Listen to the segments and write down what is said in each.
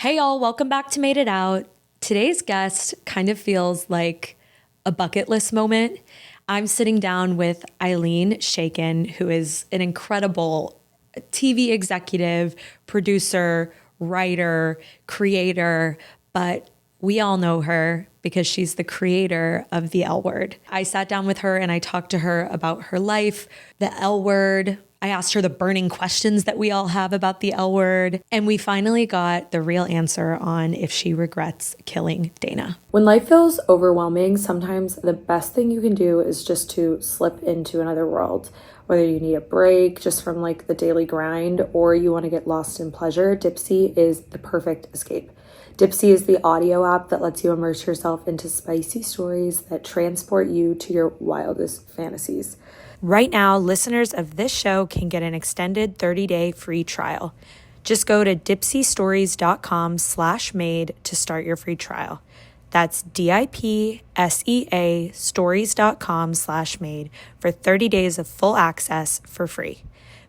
Hey y'all, welcome back to Made It Out. Today's guest kind of feels like a bucket list moment. I'm sitting down with Ilene Chaiken, who is an incredible TV executive, producer, writer, creator, but we all know her because she's the creator of the L Word. I sat down with her and I talked to her about her life, the L Word. I asked her the burning questions that we all have about the L Word, and we finally got the real answer on if she regrets killing Dana. When life feels overwhelming, sometimes the best thing you can do is just to slip into another world. Whether you need a break just from like the daily grind or you want to get lost in pleasure, Dipsea is the perfect escape. Dipsea is the audio app that lets you immerse yourself into spicy stories that transport you to your wildest fantasies. Right now, listeners of this show can get an extended 30-day free trial. Just go to dipseastories.com/made to start your free trial. That's DIPSEA stories.com/made for 30 days of full access for free.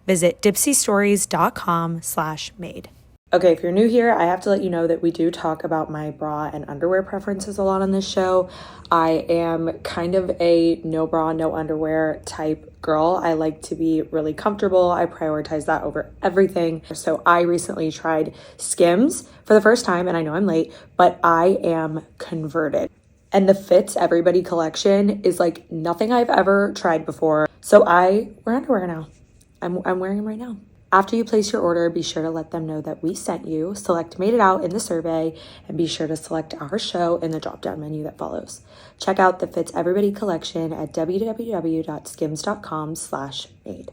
Visit dipseastories.com/made. Okay, if you're new here, I have to let you know that we do talk about my bra and underwear preferences a lot on this show. I am kind of a no bra, no underwear type girl. I like to be really comfortable. I prioritize that over everything. So I recently tried Skims for the first time, and I know I'm late, but I am converted. And the Fits Everybody collection is like nothing I've ever tried before. So I wear underwear now. I'm wearing them right now. After you place your order, be sure to let them know that we sent you. Select Made It Out in the survey, and be sure to select our show in the drop-down menu that follows. Check out the Fits Everybody collection at www.skims.com/made.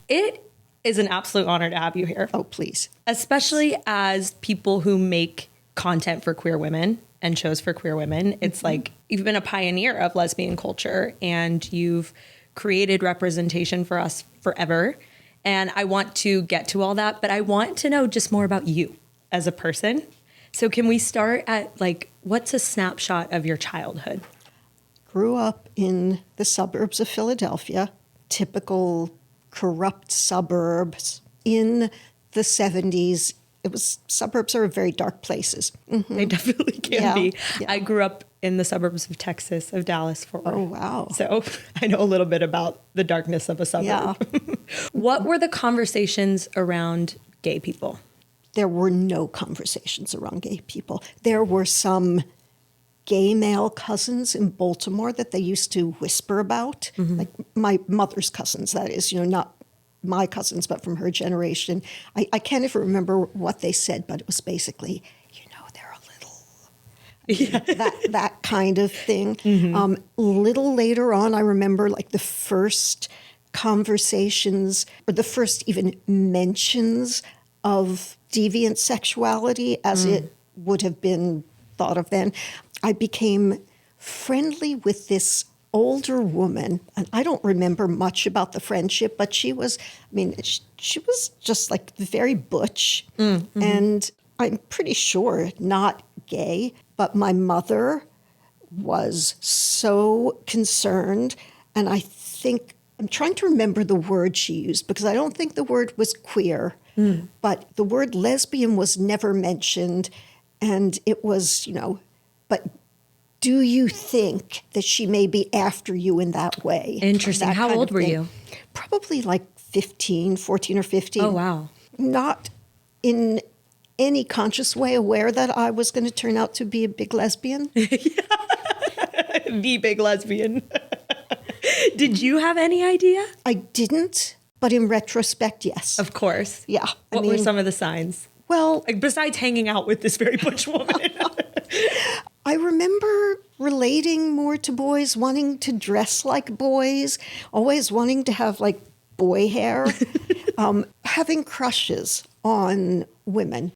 It is an absolute honor to have you here. Oh, please. Especially as people who make content for queer women and shows for queer women. It's like you've been a pioneer of lesbian culture and you've created representation for us forever. And I want to get to all that, but I want to know just more about you as a person. So can we start at like, what's a snapshot of your childhood? Grew up in the suburbs of Philadelphia, typical corrupt suburbs in the 70s. Suburbs are very dark places. Mm-hmm. They definitely can be. Yeah. I grew up in the suburbs of Texas, of Dallas, Fort Worth. Oh, wow. So I know a little bit about the darkness of a suburb. Yeah. What were the conversations around gay people? There were no conversations around gay people. There were some gay male cousins in Baltimore that they used to whisper about, like my mother's cousins, that is, not my cousins, but from her generation. I can't even remember what they said, but it was basically, they're a little, that kind of thing. Little later on, I remember like the first conversations or the first even mentions of deviant sexuality as it would have been thought of then. I became friendly with this older woman, and I don't remember much about the friendship, but she was just like very butch, and I'm pretty sure not gay, but my mother was so concerned, and I think, I'm trying to remember the word she used, because I don't think the word was queer, but the word lesbian was never mentioned, and it was, but do you think that she may be after you in that way? Interesting. How old were you? Probably like 14 or 15. Oh, wow. Not in any conscious way aware that I was going to turn out to be a big lesbian. The big lesbian. Did you have any idea? I didn't, but in retrospect, yes. Of course. Yeah. What were some of the signs? Well, like besides hanging out with this very butch woman. I remember relating more to boys, wanting to dress like boys, always wanting to have like boy hair, having crushes on women.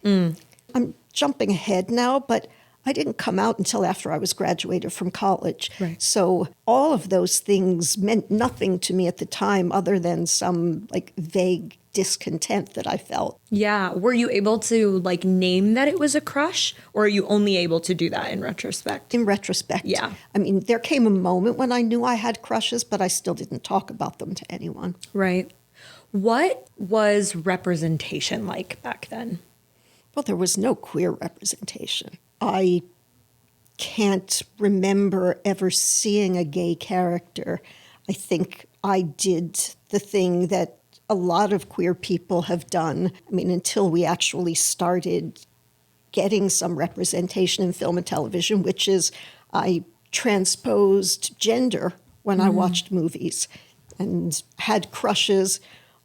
I'm jumping ahead now, but I didn't come out until after I was graduated from college. Right. So all of those things meant nothing to me at the time other than some like vague discontent that I felt. Yeah. Were you able to like name that it was a crush, or are you only able to do that in retrospect? In retrospect. Yeah. I mean, there came a moment when I knew I had crushes, but I still didn't talk about them to anyone. Right. What was representation like back then? Well, there was no queer representation. I can't remember ever seeing a gay character. I think I did the thing that a lot of queer people have done. I mean, until we actually started getting some representation in film and television, which is I transposed gender when I watched movies and had crushes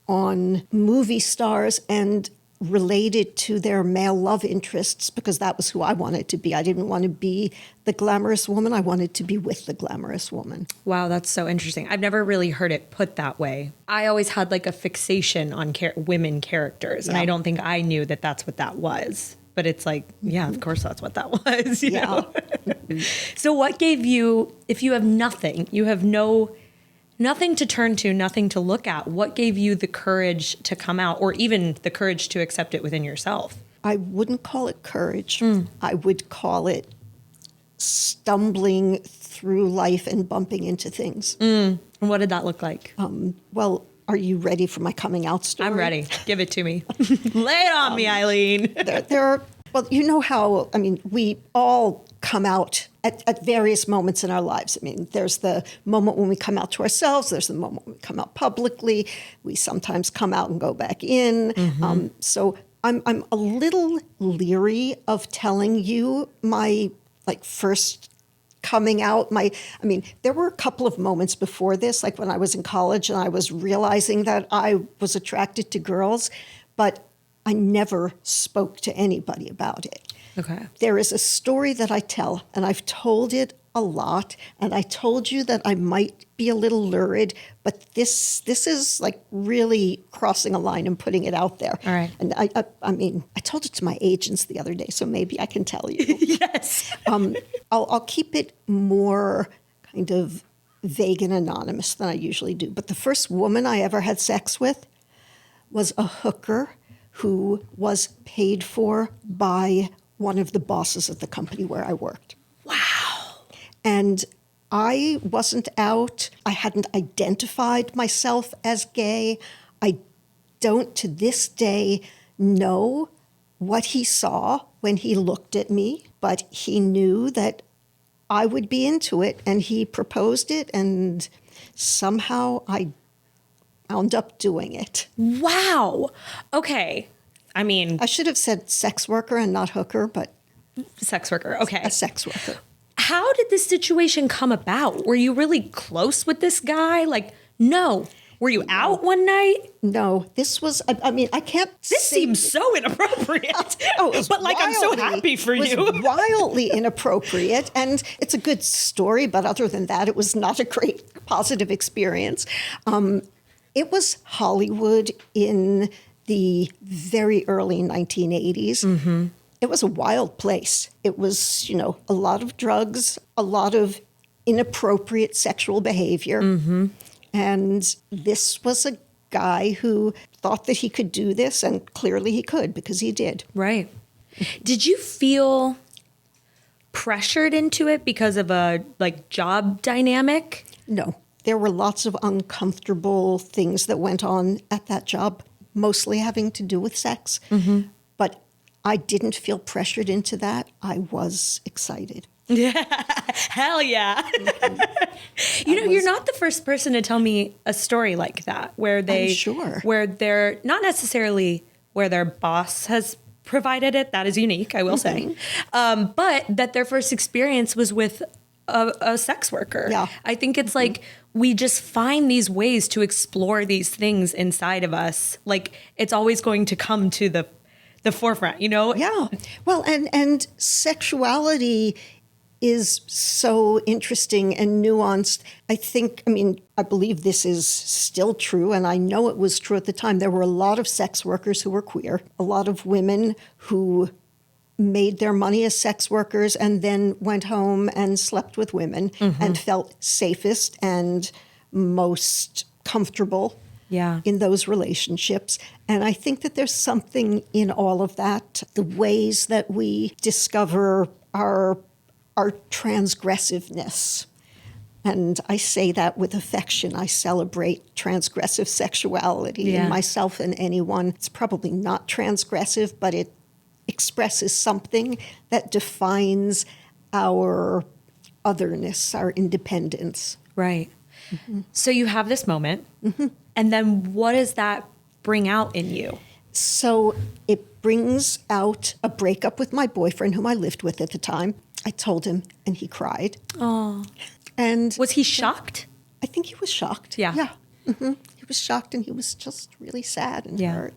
on movie stars and related to their male love interests because that was who I wanted to be. I didn't want to be the glamorous woman. I wanted to be with the glamorous woman. Wow, that's so interesting. I've never really heard it put that way. I always had like a fixation on women characters, and I don't think I knew that that's what that was. But it's like, yeah, of course that's what that was, you know? So what gave you, if you have nothing, you have nothing to turn to, nothing to look at, what gave you the courage to come out, or even the courage to accept it within yourself? I wouldn't call it courage. I would call it stumbling through life and bumping into things. And what did that look like? Well, are you ready for my coming out story? I'm ready. Give it to me. Lay it on me, Eileen. There are, well, you know how, I mean, we all come out at various moments in our lives. I mean, there's the moment when we come out to ourselves. There's the moment when we come out publicly. We sometimes come out and go back in. So I'm a little leery of telling you my first coming out. There were a couple of moments before this, like when I was in college and I was realizing that I was attracted to girls, but I never spoke to anybody about it. Okay. There is a story that I tell, and I've told it a lot, and I told you that I might be a little lurid, but this is like really crossing a line and putting it out there. All right. And I told it to my agents the other day, so maybe I can tell you. Yes. I'll keep it more kind of vague and anonymous than I usually do. But the first woman I ever had sex with was a hooker who was paid for by one of the bosses at the company where I worked. Wow. And I wasn't out. I hadn't identified myself as gay. I don't to this day know what he saw when he looked at me, but he knew that I would be into it, and he proposed it, and somehow I wound up doing it. Wow. Okay. I mean, I should have said sex worker and not hooker, but sex worker. Okay. a sex worker. How did this situation come about? Were you really close with this guy? Like, no. Were you out one night? No, this was, I can't This seems so inappropriate. But like, I'm so happy for you. It was wildly inappropriate. And it's a good story, but other than that, it was not a great positive experience. It was Hollywood in the very early 1980s. Mm-hmm. It was a wild place. It was, a lot of drugs, a lot of inappropriate sexual behavior. Mm-hmm. And this was a guy who thought that he could do this, and clearly he could because he did. Right. Did you feel pressured into it because of a job dynamic? No. There were lots of uncomfortable things that went on at that job, mostly having to do with sex. Mm-hmm. But I didn't feel pressured into that. I was excited. Yeah. Hell yeah. Mm-hmm. You're not the first person to tell me a story like that where they're not necessarily where their boss has provided it. That is unique, I will say. But that their first experience was with a sex worker. Yeah. I think it's like we just find these ways to explore these things inside of us. Like it's always going to come to the forefront, Yeah. Well, and sexuality is so interesting and nuanced. I believe this is still true, and I know it was true at the time. There were a lot of sex workers who were queer, a lot of women who made their money as sex workers and then went home and slept with women and felt safest and most comfortable in those relationships. And I think that there's something in all of that, the ways that we discover our transgressiveness. And I say that with affection. I celebrate transgressive sexuality in myself and anyone. It's probably not transgressive, but it expresses something that defines our otherness, our independence. Right. So you have this moment, and then what does that bring out in you? So it brings out a breakup with my boyfriend, whom I lived with at the time. I told him, and he cried. Oh. And was he shocked? I think he was shocked. Yeah. Yeah. He was shocked, and he was just really sad and Yeah. hurt.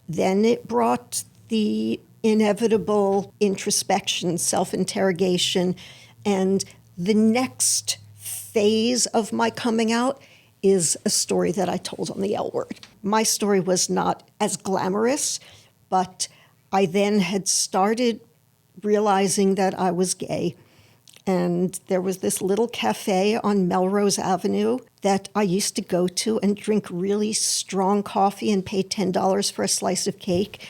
Then it brought the inevitable introspection, self-interrogation, and the next phase of my coming out is a story that I told on the L Word. My story was not as glamorous, but I then had started realizing that I was gay. And there was this little cafe on Melrose Avenue that I used to go to and drink really strong coffee and pay $10 for a slice of cake,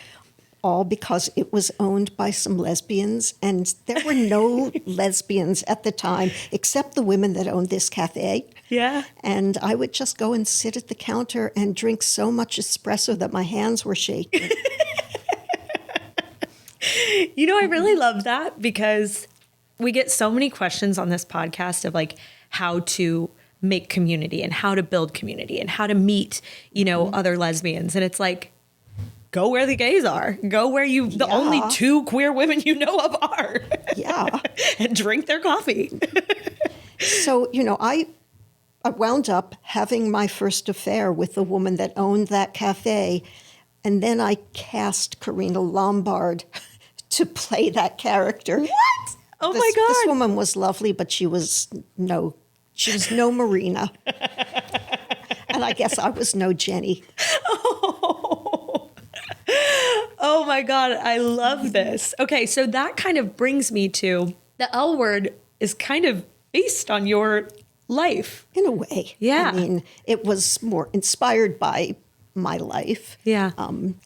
all because it was owned by some lesbians. And there were no lesbians at the time, except the women that owned this cafe. Yeah. And I would just go and sit at the counter and drink so much espresso that my hands were shaking. You know, I really love that because we get so many questions on this podcast of like how to make community and how to build community and how to meet, you know, other lesbians. And it's like, go where the gays are. Go where the only two queer women you know of are. Yeah. And drink their coffee. So, you know, I wound up having my first affair with the woman that owned that cafe. And then I cast Karina Lombard to play that character. What? Oh my God. This woman was lovely, but she was no Marina. And I guess I was no Jenny. Oh my God. I love this. Okay. So that kind of brings me to the L Word is kind of based on your life. In a way. Yeah. I mean, it was more inspired by my life. Yeah.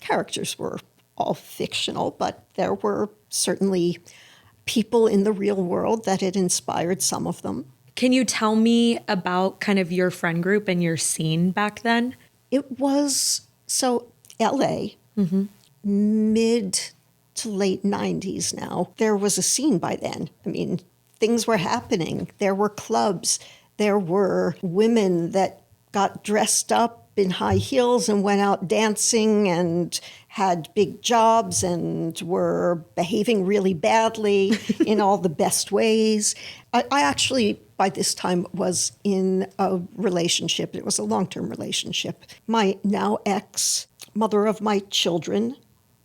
Characters were all fictional, but there were certainly people in the real world that had inspired some of them. Can you tell me about kind of your friend group and your scene back then? It was, so LA, mid to late 90s now, there was a scene by then. I mean, things were happening. There were clubs. There were women that got dressed up in high heels and went out dancing and had big jobs and were behaving really badly in all the best ways. I actually, by this time, was in a relationship. It was a long-term relationship. My now ex, mother of my children,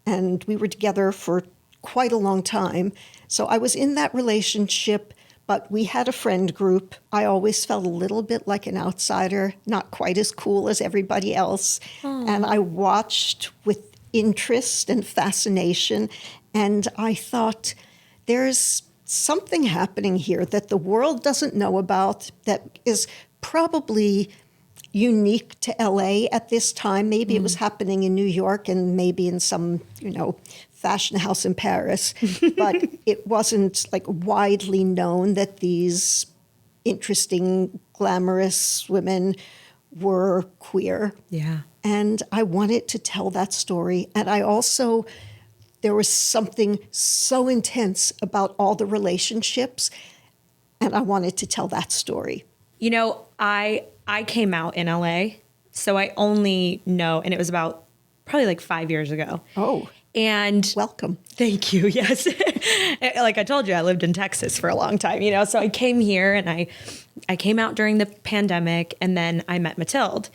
and we were together for quite a long time. So I was in that relationship, but we had a friend group. I always felt a little bit like an outsider, not quite as cool as everybody else. And I watched with interest and fascination. And I thought, there's something happening here that the world doesn't know about that is probably unique to LA at this time. Maybe it was happening in New York and maybe in some, fashion house in Paris, but it wasn't like widely known that these interesting, glamorous women were queer. Yeah. And I wanted to tell that story. And there was something so intense about all the relationships, and I wanted to tell that story. You know, I came out in LA, so I only know, and it was about probably like 5 years ago. Oh. And welcome. Thank you. Yes. Like I told you, I lived in Texas for a long time, so I came here and I came out during the pandemic, and then I met Mathilde,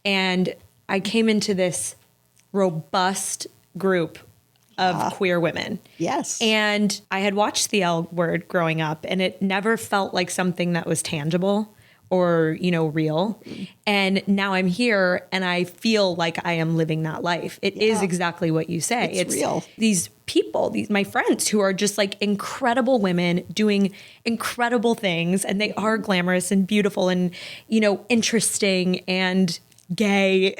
and I came into this robust group of queer women. Yes. And I had watched the L Word growing up, and it never felt like something that was tangible or, real. And now I'm here and I feel like I am living that life. It is exactly what you say. It's real. These people, my friends who are just like incredible women doing incredible things, and they are glamorous and beautiful and, interesting and gay.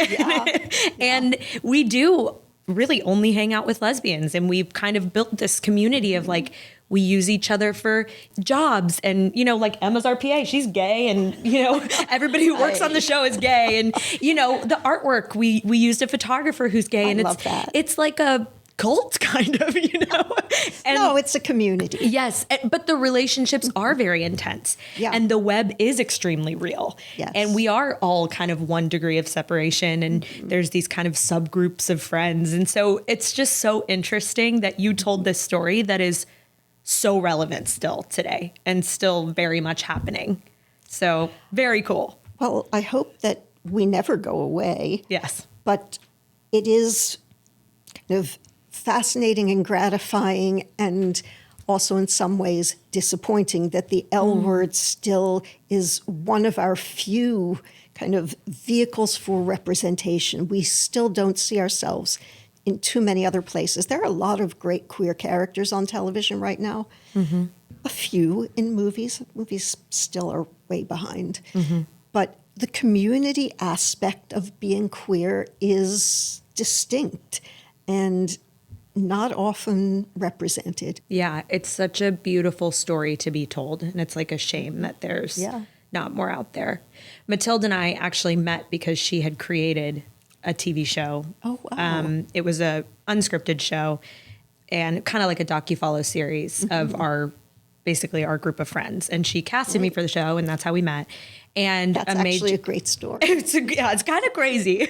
And we do really only hang out with lesbians. And we've kind of built this community of like, we use each other for jobs, and, like Emma's our PA, she's gay, and, everybody who works on the show is gay. And, the artwork, we used a photographer who's gay. And love that. It's like a cult kind of, And no, it's a community. Yes. But the relationships are very intense. Yeah. And the web is extremely real. Yes. And we are all kind of one degree of separation. And there's these kind of subgroups of friends. And so it's just so interesting that you told this story that is so relevant still today and still very much happening. So very cool. Well, I hope that we never go away. Yes. But it is kind of fascinating and gratifying, and also in some ways disappointing that the L word still is one of our few kind of vehicles for representation. We still don't see ourselves in too many other places. There are a lot of great queer characters on television right now. A few in movies. Movies still are way behind. But the community aspect of being queer is distinct and not often represented. Yeah, it's such a beautiful story to be told. And it's like a shame that there's not more out there. Matilda and I actually met because she had created a TV show. Oh, wow. It was a unscripted show and kind of like a docufollow series of basically our group of friends. And she casted me for the show, and that's how we met. And that's actually a great story. It's kind of crazy.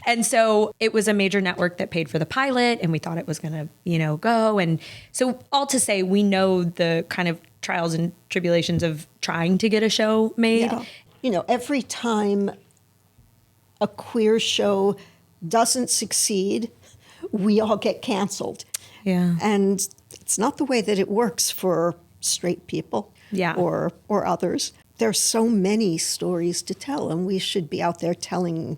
And so it was a major network that paid for the pilot, and we thought it was going to, go. And so all to say, we know the kind of trials and tribulations of trying to get a show made. Yeah. Every time a queer show doesn't succeed, we all get canceled. Yeah. And it's not the way that it works for straight people or others. There's so many stories to tell, and we should be out there telling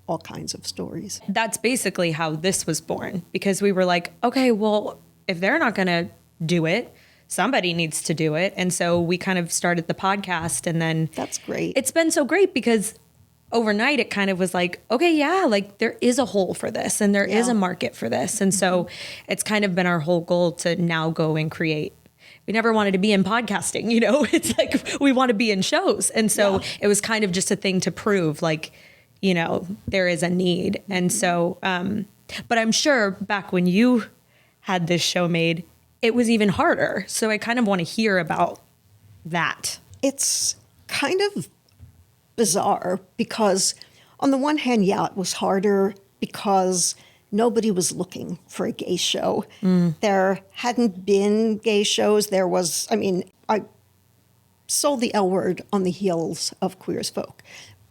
all kinds of stories. That's basically how this was born, because we were like, okay, well, if they're not going to do it, somebody needs to do it. And so we kind of started the podcast, and then that's great. It's been so great because overnight it kind of was like, okay, like there is a hole for this, and there is a market for this. And so it's kind of been our whole goal to now go and create. We never wanted to be in podcasting, it's like we want to be in shows. And so it was kind of just a thing to prove like, there is a need. And so, but I'm sure back when you had this show made, it was even harder. So I kind of want to hear about that. It's kind of bizarre because on the one hand, it was harder because nobody was looking for a gay show. There hadn't been gay shows. I sold the L word on the heels of Queer as Folk,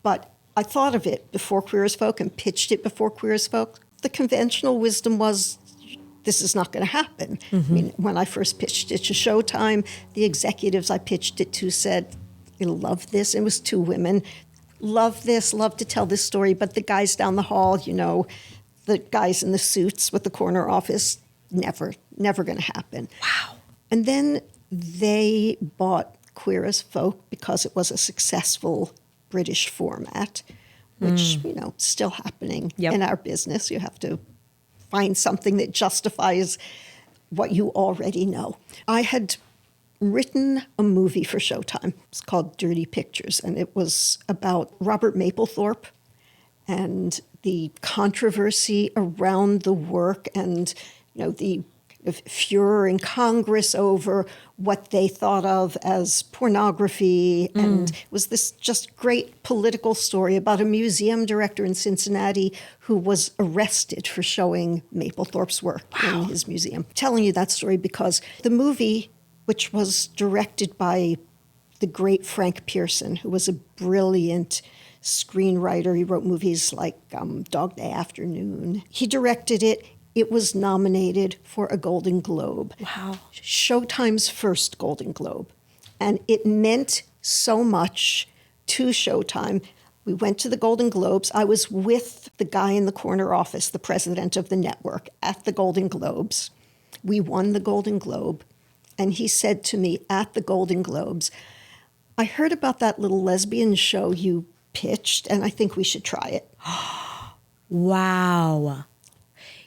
but I thought of it before Queer as Folk and pitched it before Queer as Folk. The conventional wisdom was, this is not going to happen. When I first pitched it to Showtime, the executives I pitched it to said, "You'll love this." It was two women. Love this, love to tell this story, but the guys down the hall, the guys in the suits with the corner office, never going to happen. Wow. And then they bought Queer as Folk because it was a successful British format, which, still happening in our business. You have to find something that justifies what you already know. I had written a movie for Showtime. It's called Dirty Pictures, and it was about Robert Mapplethorpe and the controversy around the work and, the furor in Congress over what they thought of as pornography. And it was this just great political story about a museum director in Cincinnati who was arrested for showing Mapplethorpe's work in his museum. I'm telling you that story because the movie, which was directed by the great Frank Pearson, who was a brilliant screenwriter. He wrote movies like Dog Day Afternoon. He directed it. It was nominated for a Golden Globe. Wow. Showtime's first Golden Globe. And it meant so much to Showtime. We went to the Golden Globes. I was with the guy in the corner office, the president of the network, at the Golden Globes. We won the Golden Globe. And he said to me at the Golden Globes, I heard about that little lesbian show you pitched, and I think we should try it. Wow.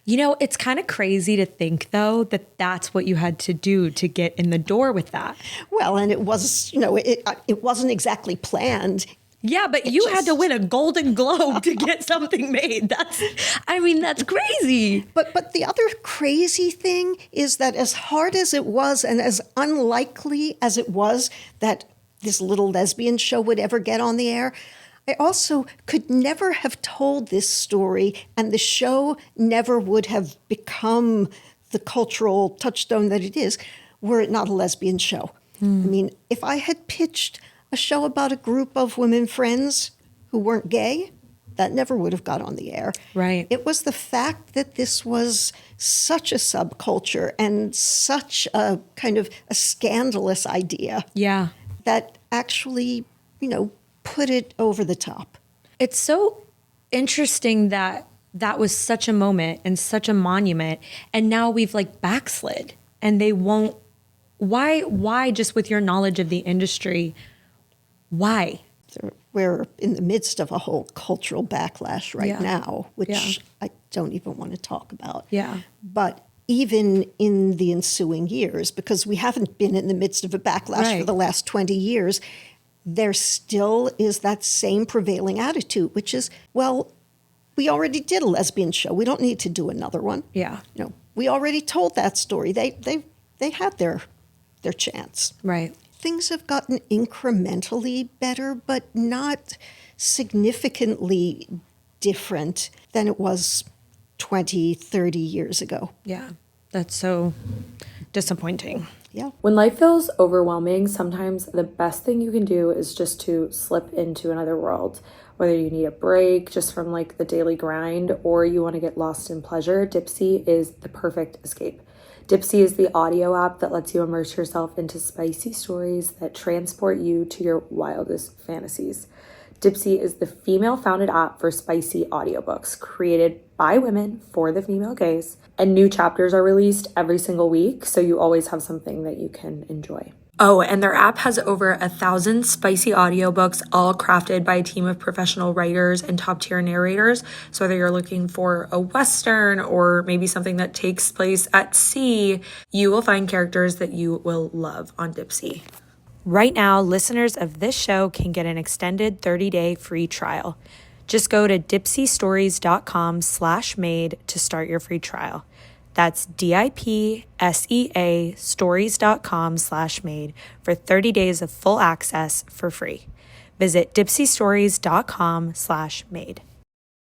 You know, it's kind of crazy to think, though, that that's what you had to do to get in the door with that. Well, and it was, it wasn't exactly planned. Yeah, but you had to win a Golden Globe to get something made. That's crazy. But the other crazy thing is that as hard as it was and as unlikely as it was that this little lesbian show would ever get on the air, I also could never have told this story, and the show never would have become the cultural touchstone that it is were it not a lesbian show. I mean, if I had pitched a show about a group of women friends who weren't gay, that never would have got on the air. Right. It was the fact that this was such a subculture and such a kind of a scandalous idea. Yeah. That actually, put it over the top. It's so interesting that that was such a moment and such a monument, and now we've backslid, and they won't. Why just with your knowledge of the industry, why? We're in the midst of a whole cultural backlash right now, which I don't even want to talk about. Yeah. But even in the ensuing years, because we haven't been in the midst of a backlash for the last 20 years, there still is that same prevailing attitude, which is, well, we already did a lesbian show. We don't need to do another one. Yeah. We already told that story. They had their chance. Right. Things have gotten incrementally better, but not significantly different than it was 20, 30 years ago. Yeah. That's so disappointing. Yeah. When life feels overwhelming, sometimes the best thing you can do is just to slip into another world. Whether you need a break just from the daily grind or you want to get lost in pleasure, Dipsea is the perfect escape. Dipsea is the audio app that lets you immerse yourself into spicy stories that transport you to your wildest fantasies. Dipsea is the female-founded app for spicy audiobooks created by women for the female gaze, and new chapters are released every single week, so you always have something that you can enjoy. Oh, and their app has over 1,000 spicy audiobooks, all crafted by a team of professional writers and top-tier narrators. So whether you're looking for a Western or maybe something that takes place at sea, you will find characters that you will love on Dipsea. Right now, listeners of this show can get an extended 30-day free trial. Just go to dipseasstories.com/made to start your free trial. That's DIPSEA stories.com/made for 30 days of full access for free. Visit dipseastories.com/made.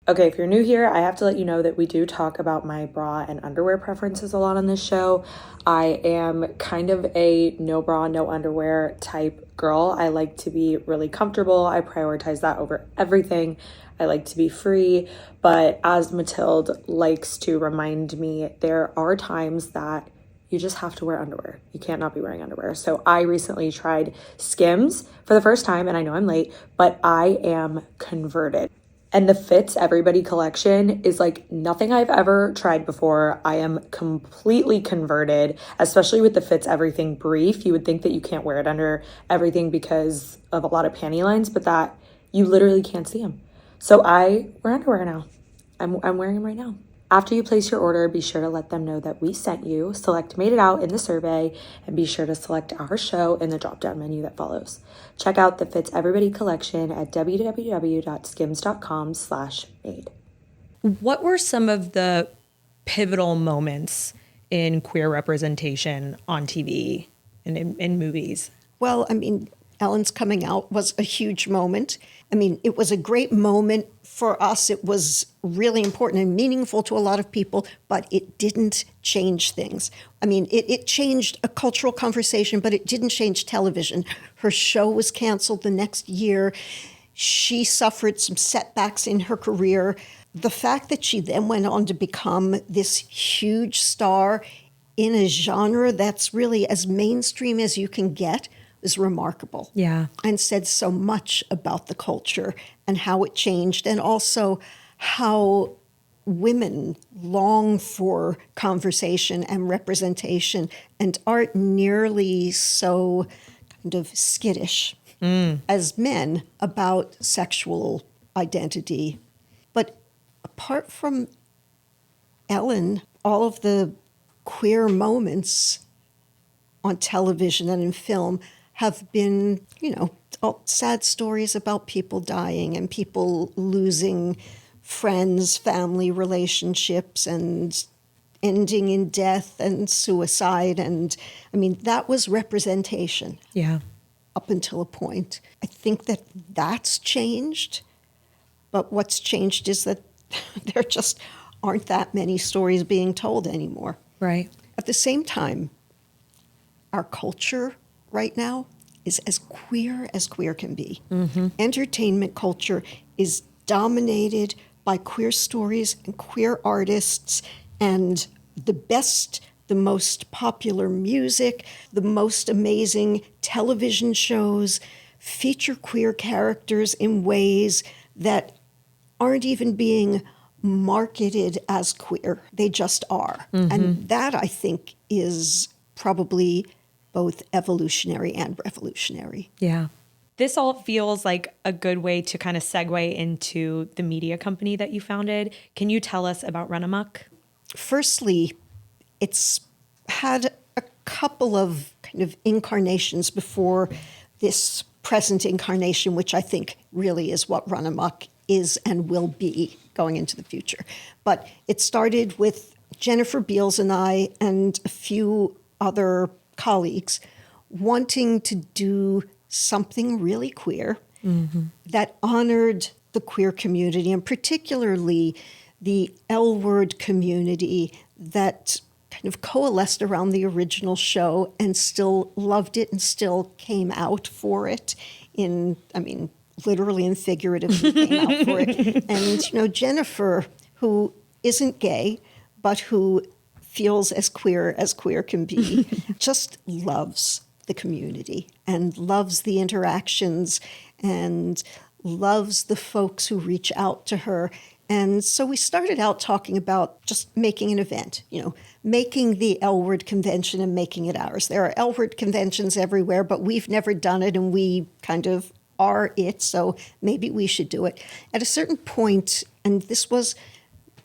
Okay, if you're new here, I have to let you know that we do talk about my bra and underwear preferences a lot on this show. I am kind of a no bra, no underwear type girl. I like to be really comfortable. I prioritize that over everything. I like to be free, but as Mathilde likes to remind me, there are times that you just have to wear underwear. You can't not be wearing underwear. So I recently tried Skims for the first time, and I know I'm late, but I am converted. And the Fits Everybody collection is nothing I've ever tried before. I am completely converted, especially with the Fits Everything brief. You would think that you can't wear it under everything because of a lot of panty lines, but that you literally can't see them. So I wear underwear now. I'm wearing them right now. After you place your order, be sure to let them know that we sent you, select Made It Out in the survey, and be sure to select our show in the drop-down menu that follows. Check out the Fits Everybody collection at www.skims.com/made. What were some of the pivotal moments in queer representation on TV and in movies? Well, Ellen's coming out was a huge moment. It was a great moment for us. It was really important and meaningful to a lot of people, but it didn't change things. It changed a cultural conversation, but it didn't change television. Her show was canceled the next year. She suffered some setbacks in her career. The fact that she then went on to become this huge star in a genre that's really as mainstream as you can get was remarkable. Yeah. And said so much about the culture and how it changed, and also how women long for conversation and representation and aren't nearly so kind of skittish as men about sexual identity. But apart from Ellen, all of the queer moments on television and in film have been, all sad stories about people dying and people losing friends, family relationships, and ending in death and suicide. And I mean, that was representation. Yeah. Up until a point. I think that that's changed, but what's changed is that there just aren't that many stories being told anymore. Right. At the same time, our culture right now is as queer can be. Entertainment culture is dominated by queer stories and queer artists, and the best, the most popular music, the most amazing television shows feature queer characters in ways that aren't even being marketed as queer. They just are. And that, I think, is probably both evolutionary and revolutionary. Yeah. This all feels like a good way to kind of segue into the media company that you founded. Can you tell us about Runamuck? Firstly, it's had a couple of kind of incarnations before this present incarnation, which I think really is what Runamuck is and will be going into the future. But it started with Jennifer Beals and I and a few other colleagues wanting to do something really queer that honored the queer community, and particularly the L-word community that kind of coalesced around the original show and still loved it and still came out for it literally and figuratively came out for it. And, Jennifer, who isn't gay, but who feels as queer can be, just loves the community and loves the interactions and loves the folks who reach out to her. And so we started out talking about just making an event, making the L-word convention and making it ours. There are L-word conventions everywhere, but we've never done it, and we kind of are it, so maybe we should do it. At a certain point, and this was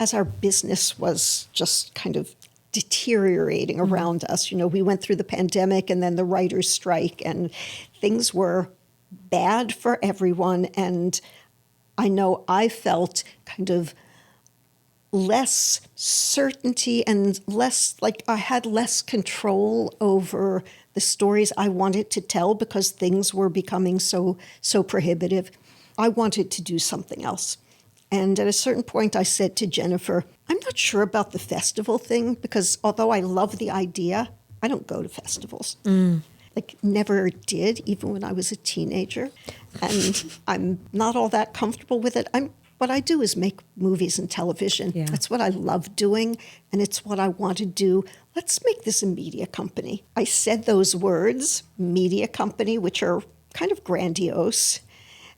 as our business was just kind of deteriorating around us. We went through the pandemic and then the writers' strike, and things were bad for everyone. And I know I felt kind of less certainty and less like I had less control over the stories I wanted to tell because things were becoming so prohibitive. I wanted to do something else. And at a certain point, I said to Jennifer, I'm not sure about the festival thing, because although I love the idea, I don't go to festivals. Like, never did, even when I was a teenager. And I'm not all that comfortable with it. What I do is make movies and television. Yeah. That's what I love doing, and it's what I want to do. Let's make this a media company. I said those words, media company, which are kind of grandiose.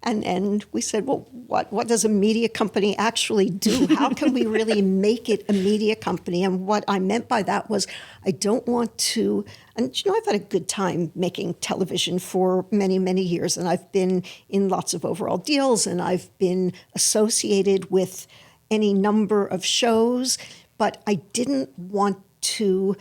And we said, well, what does a media company actually do? How can we really make it a media company? And what I meant by that was I don't want to, and I've had a good time making television for many, many years, and I've been in lots of overall deals, and I've been associated with any number of shows, but I didn't want to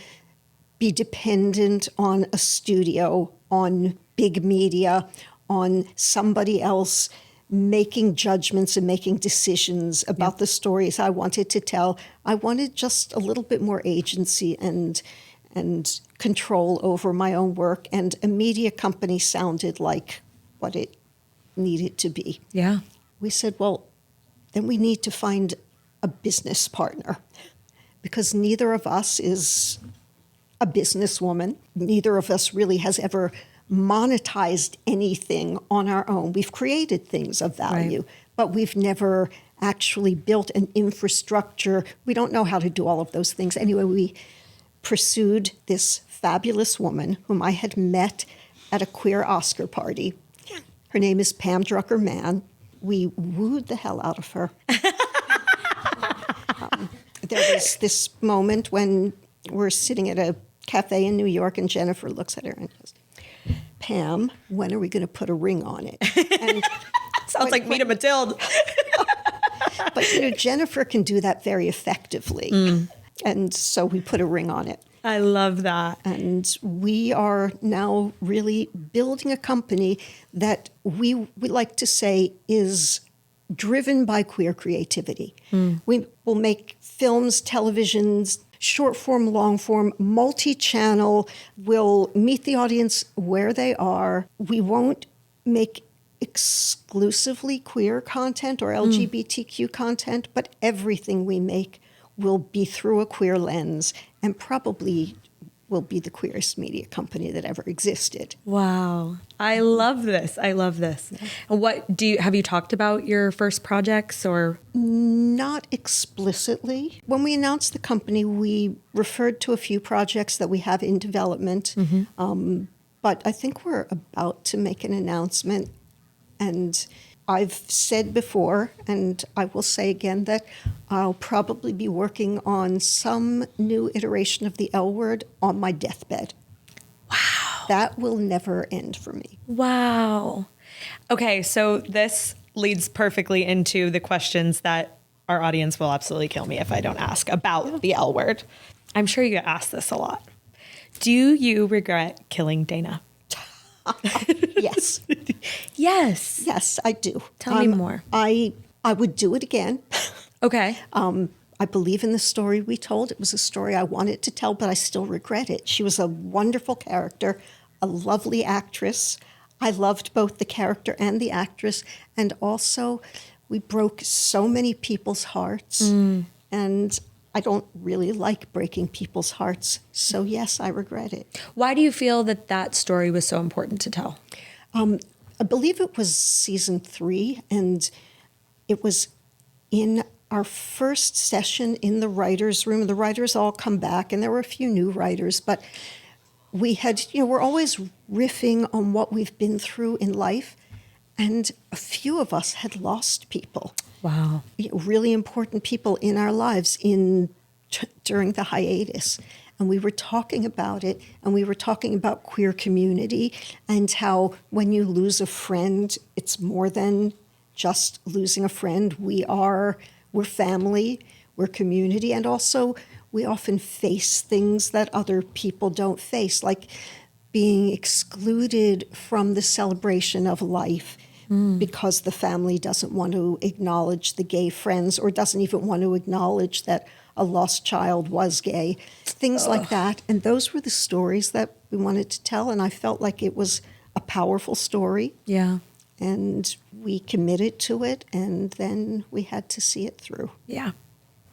be dependent on a studio, on big media, on somebody else making judgments and making decisions about the stories I wanted to tell. I wanted just a little bit more agency and control over my own work, and a media company sounded like what it needed to be. Yeah. We said, well, then we need to find a business partner, because neither of us is a businesswoman. Neither of us really has ever monetized anything on our own. We've created things of value, but we've never actually built an infrastructure. We don't know how to do all of those things. Anyway, we pursued this fabulous woman whom I had met at a queer Oscar party. Her name is Pam Drucker-Mann. We wooed the hell out of her. There was this moment when we're sitting at a cafe in New York, and Jennifer looks at her and goes, Pam, when are we going to put a ring on it? And Sounds like Meet a Matilda. but, Jennifer can do that very effectively. And so we put a ring on it. I love that. And we are now really building a company that we like to say is driven by queer creativity. We will make films, televisions, short form, long form, multi-channel. We'll meet the audience where they are. We won't make exclusively queer content or LGBTQ content, but everything we make will be through a queer lens and probably will be the queerest media company that ever existed. Wow. I love this. I love this. And have you talked about your first projects or? Not explicitly. When we announced the company, we referred to a few projects that we have in development. But I think we're about to make an announcement. And I've said before, and I will say again, that I'll probably be working on some new iteration of the L word on my deathbed. Wow. That will never end for me. Wow. Okay, so this leads perfectly into the questions that our audience will absolutely kill me if I don't ask about the L word. I'm sure you get asked this a lot. Do you regret killing Dana? Yes. Yes. Yes, I do. Tell me more. I would do it again. Okay. I believe in the story we told. It was a story I wanted to tell, but I still regret it. She was a wonderful character, a lovely actress. I loved both the character and the actress. And also, we broke so many people's hearts. And I don't really like breaking people's hearts. So yes, I regret it. Why do you feel that story was so important to tell? I believe it was season 3, and it was in our first session in the writers' room. The writers all come back, and there were a few new writers, but we had, we're always riffing on what we've been through in life, and a few of us had lost people. Wow. Really important people in our lives during the hiatus. And we were talking about it, and we were talking about queer community and how when you lose a friend, it's more than just losing a friend. We're family, we're community, and also we often face things that other people don't face, like being excluded from the celebration of life because the family doesn't want to acknowledge the gay friends or doesn't even want to acknowledge that a lost child was gay, things like that. And those were the stories that we wanted to tell, and I felt like it was a powerful story. Yeah. And we committed to it, and then we had to see it through. Yeah.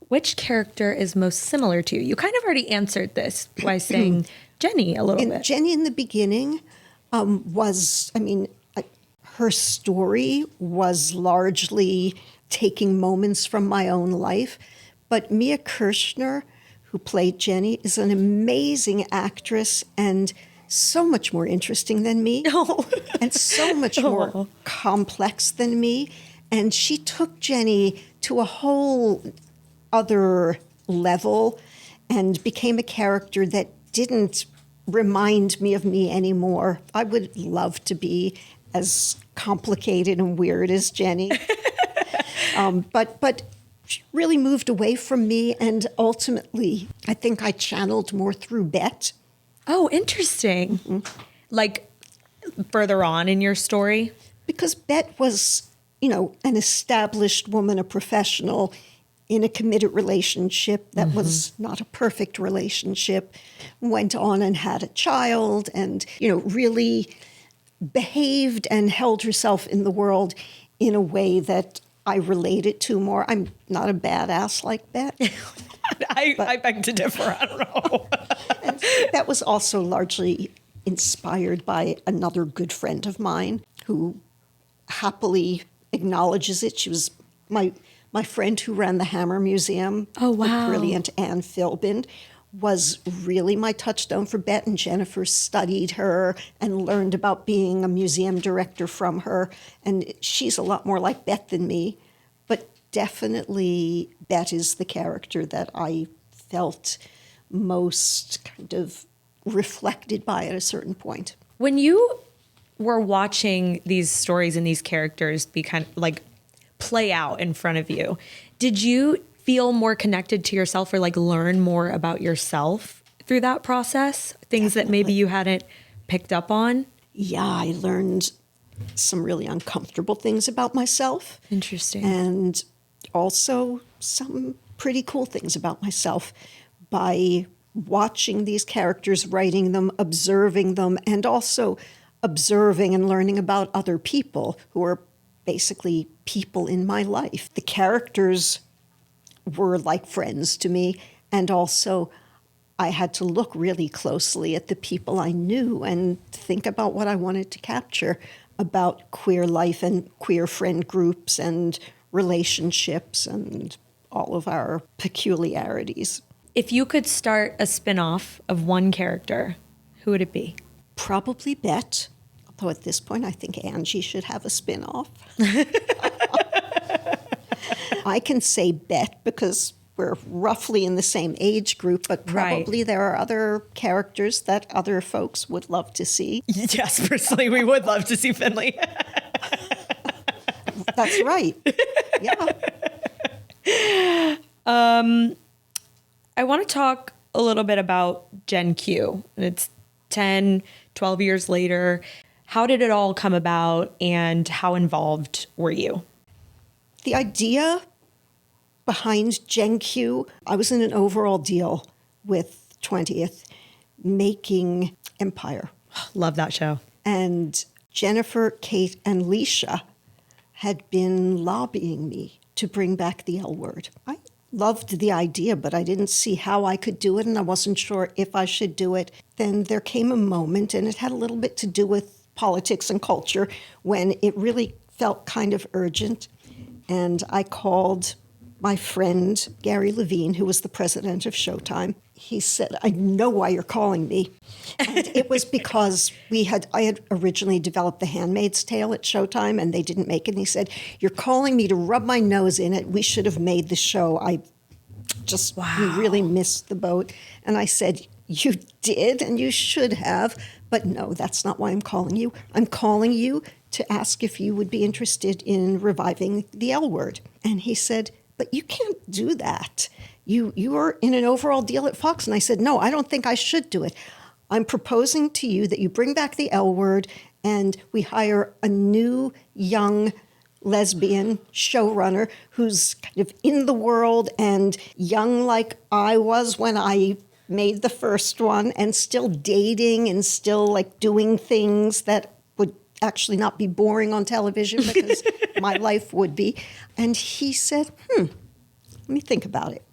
Which character is most similar to you? You kind of already answered this by saying Jenny a little bit. Jenny in the beginning her story was largely taking moments from my own life. But Mia Kirshner, who played Jenny, is an amazing actress and so much more interesting than me. And so much more complex than me. And she took Jenny to a whole other level and became a character that didn't remind me of me anymore. I would love to be as complicated and weird as Jenny. But she really moved away from me, and ultimately, I think I channeled more through Bet. Oh, interesting. Like further on in your story? Because Bet was, an established woman, a professional in a committed relationship that was not a perfect relationship, went on and had a child and, really behaved and held herself in the world in a way that I related to more. I'm not a badass like Bet. I beg to differ. I don't know. And that was also largely inspired by another good friend of mine who happily acknowledges it. She was my friend who ran the Hammer Museum. Oh, wow. The brilliant Anne Philbin was really my touchstone for Bet, and Jennifer studied her and learned about being a museum director from her. And she's a lot more like Bet than me, but definitely Bet is the character that I felt most kind of reflected by at a certain point. When you were watching these stories and these characters be kind of like play out in front of you, did you feel more connected to yourself or like learn more about yourself through that process? Things that maybe you hadn't picked up on? Yeah, I learned some really uncomfortable things about myself. Interesting. And also some pretty cool things about myself by watching these characters, writing them, observing them, and also observing and learning about other people who are basically people in my life. The characters were like friends to me, and also I had to look really closely at the people I knew and think about what I wanted to capture about queer life and queer friend groups and relationships and all of our peculiarities. If you could start a spin-off of one character, who would it be? Probably Bet, although at this point I think Angie should have a spin-off. I can say Bet because we're roughly in the same age group, but probably there are other characters that other folks would love to see. Yes, personally, we would love to see Finley. That's right. Yeah. I want to talk a little bit about Gen Q. It's 10, 12 years later. How did it all come about and how involved were you? The idea behind Gen Q, I was in an overall deal with 20th making Empire. Love that show. And Jennifer, Kate, and Leisha had been lobbying me to bring back the L word. I loved the idea, but I didn't see how I could do it, and I wasn't sure if I should do it. Then there came a moment, and it had a little bit to do with politics and culture, when it really felt kind of urgent. And I called my friend, Gary Levine, who was the president of Showtime. He said, I know why you're calling me. And it was because I had originally developed The Handmaid's Tale at Showtime, and they didn't make it. And he said, you're calling me to rub my nose in it. We should have made the show. We really missed the boat. And I said, you did, and you should have. But no, that's not why I'm calling you. I'm calling you to ask if you would be interested in reviving the L word. And he said, but you can't do that. You are in an overall deal at Fox. And I said, no, I don't think I should do it. I'm proposing to you that you bring back the L word and we hire a new young lesbian showrunner who's kind of in the world and young like I was when I made the first one, and still dating and still like doing things that would actually not be boring on television because my life would be. And he said, let me think about it.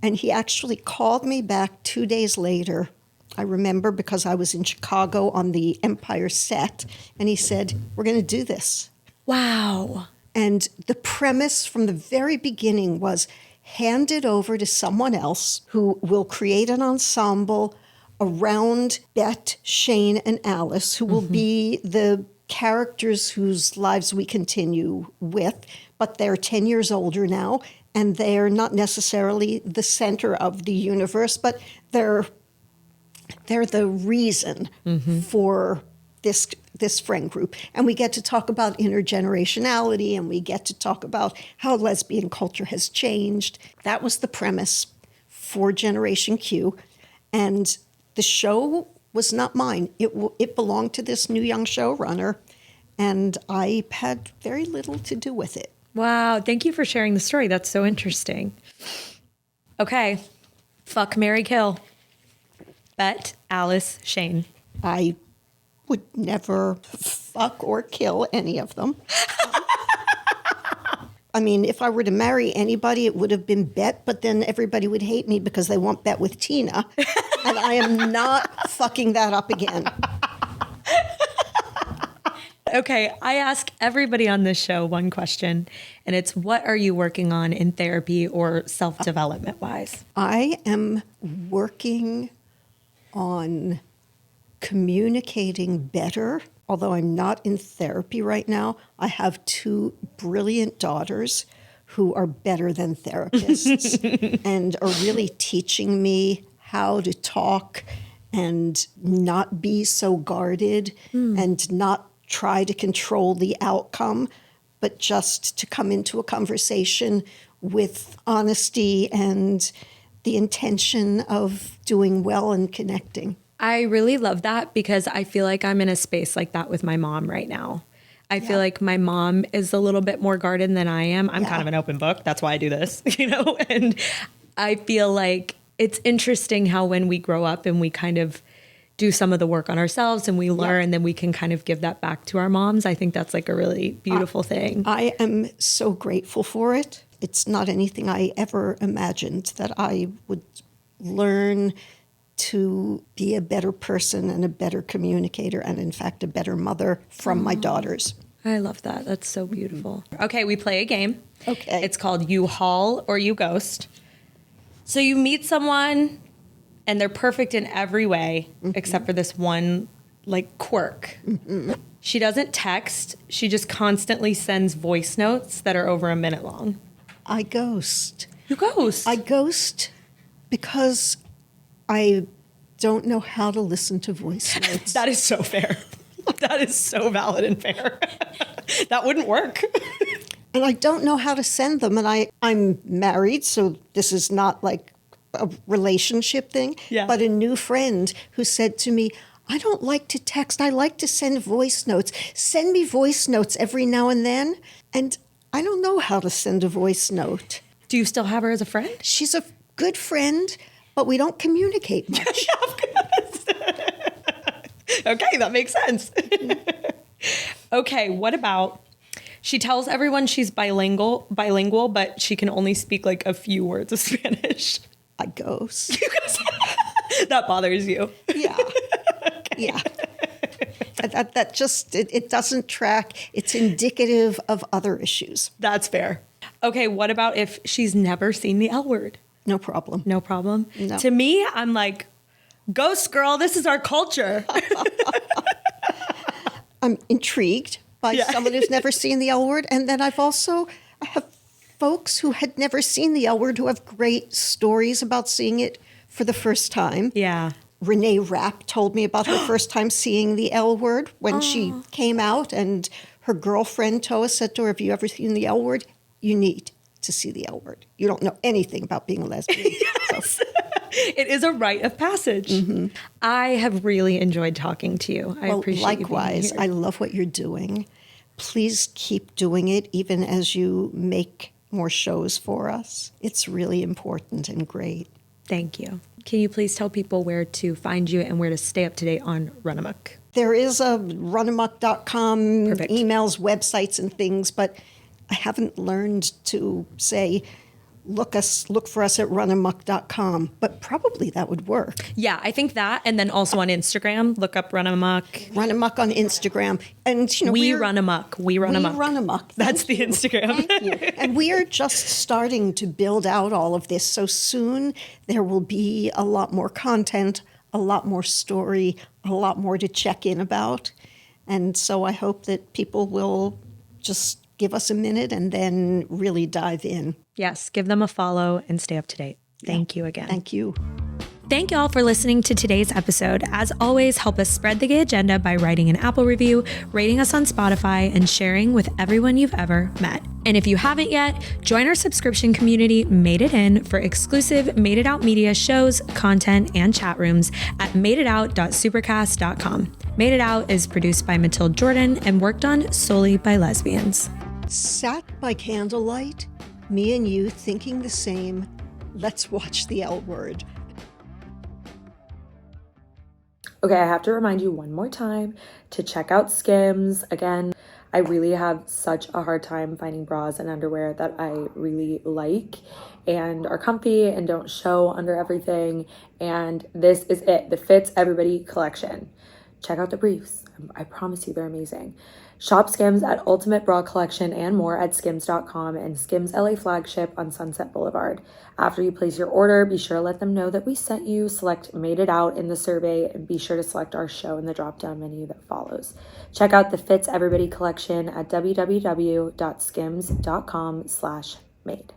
And he actually called me back 2 days later. I remember because I was in Chicago on the Empire set, and he said, we're going to do this. Wow. And the premise from the very beginning was hand it over to someone else who will create an ensemble around Bet, Shane, and Alice, who will be the characters whose lives we continue with, but they're 10 years older now, and they're not necessarily the center of the universe, but they're the reason for this friend group. And we get to talk about intergenerationality, and we get to talk about how lesbian culture has changed. That was the premise for Generation Q. And the show was not mine. It belonged to this new young showrunner, and I had very little to do with it. Wow. Thank you for sharing the story. That's so interesting. Okay. Fuck, marry, kill. Bet, Alice, Shane. I would never fuck or kill any of them. I mean, if I were to marry anybody, it would have been Bet, but then everybody would hate me because they want Bet with Tina. And I am not fucking that up again. Okay, I ask everybody on this show one question, and it's what are you working on in therapy or self-development wise? I am working on communicating better. Although I'm not in therapy right now, I have two brilliant daughters who are better than therapists and are really teaching me how to talk and not be so guarded and not try to control the outcome, but just to come into a conversation with honesty and the intention of doing well and connecting. I really love that because I feel like I'm in a space like that with my mom right now. I feel like my mom is a little bit more guarded than I am. I'm kind of an open book. That's why I do this, and I feel like it's interesting how when we grow up and we kind of do some of the work on ourselves and we learn, then we can kind of give that back to our moms. I think that's like a really beautiful thing. I am so grateful for it. It's not anything I ever imagined that I would learn to be a better person and a better communicator and, in fact, a better mother from my daughters. I love that. That's so beautiful. Okay, we play a game. Okay. It's called You Haul or You Ghost. So you meet someone and they're perfect in every way except for this one like quirk. She doesn't text. She just constantly sends voice notes that are over a minute long. I ghost. You ghost. I ghost because I don't know how to listen to voice notes. That is so fair. That is so valid and fair. That wouldn't work. And I don't know how to send them. And I'm married, so this is not like a relationship thing. Yeah. But a new friend who said to me, I don't like to text. I like to send voice notes. Send me voice notes every now and then. And I don't know how to send a voice note. Do you still have her as a friend? She's a good friend, but we don't communicate much. Okay, that makes sense. Okay, what about she tells everyone she's bilingual, but she can only speak like a few words of Spanish. I ghost. That bothers you. Yeah. Okay. Yeah. That just, it doesn't track. It's indicative of other issues. That's fair. Okay, what about if she's never seen the L word? No problem. No problem? No. To me, I'm like, ghost girl, this is our culture. I'm intrigued by someone who's never seen the L word. And then I have folks who had never seen the L word who have great stories about seeing it for the first time. Yeah. Renee Rapp told me about her first time seeing the L word when she came out, and her girlfriend Toa said to her, have you ever seen the L word? You need to see the L word. You don't know anything about being a lesbian. Yes. So. It is a rite of passage. Mm-hmm. I have really enjoyed talking to you. I appreciate likewise, you being here. I love what you're doing. Please keep doing it, even as you make more shows for us. It's really important and great. Thank you. Can you please tell people where to find you and where to stay up to date on Runamuck? There is a runamuck.com, Perfect. emails, websites, and things, but I haven't learned to say, look for us at runamuck.com, but probably that would work. Yeah, I think that, and then also on Instagram, look up Runamuck. Runamuck on Instagram. And We run amok. We run amok. We run amok. That's the Instagram. Thank you. And we are just starting to build out all of this. So soon there will be a lot more content, a lot more story, a lot more to check in about. And so I hope that people will just give us a minute and then really dive in. Yes, give them a follow and stay up to date. Thank you again. Thank you. Thank y'all for listening to today's episode. As always, help us spread the gay agenda by writing an Apple review, rating us on Spotify, and sharing with everyone you've ever met. And if you haven't yet, join our subscription community, Made It In, for exclusive Made It Out media shows, content, and chat rooms at madeitout.supercast.com. Made It Out is produced by Matilde Jordan and worked on solely by lesbians. Sat by candlelight, me and you thinking the same. Let's watch the L Word. Okay, I have to remind you one more time to check out Skims. Again, I really have such a hard time finding bras and underwear that I really like and are comfy and don't show under everything. And this is it, the Fits Everybody collection. check out the briefs. I promise you they're amazing. Shop Skims at Ultimate Bra Collection and more at skims.com and Skims LA flagship on Sunset Boulevard. After you place your order, be sure to let them know that we sent you. Select Made It Out in the survey and be sure to select our show in the drop-down menu that follows. Check out the Fits Everybody collection at www.skims.com/made.